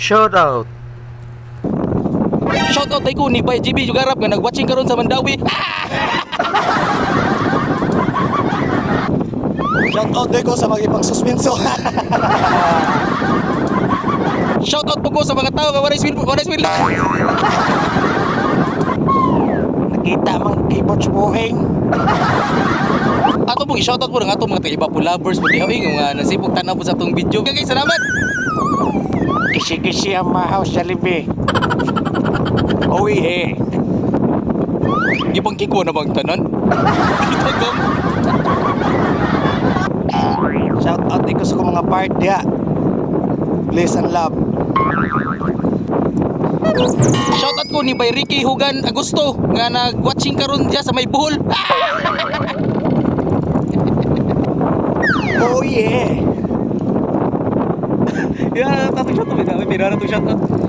Shout out. Shoutout ay ko ni Bay GB Jugarap nga nag-watching karon sa Mandawi. Shoutout din ko sa mga ibang suspenso. Shoutout po ko sa mga tao nga waray swil. Nakita mang keyboard buhing. Ato po i-shoutout po ng ato mga taga-iba po lovers po diha nga nasipog tanaw po sa atong video. Kay salamat. Kisi-kisi ang mahaw sa libi. Uy eh. Gipang kiko na bang tanan? Itagam. Shoutout din ko sa mga part diya. Please and love. Shoutout ko ni Bay Ricky Hugan Agusto nga nag-watching karon diya sa may buhol. Oh yeah. Ya, tatong shoutout. May mirara to shoutout.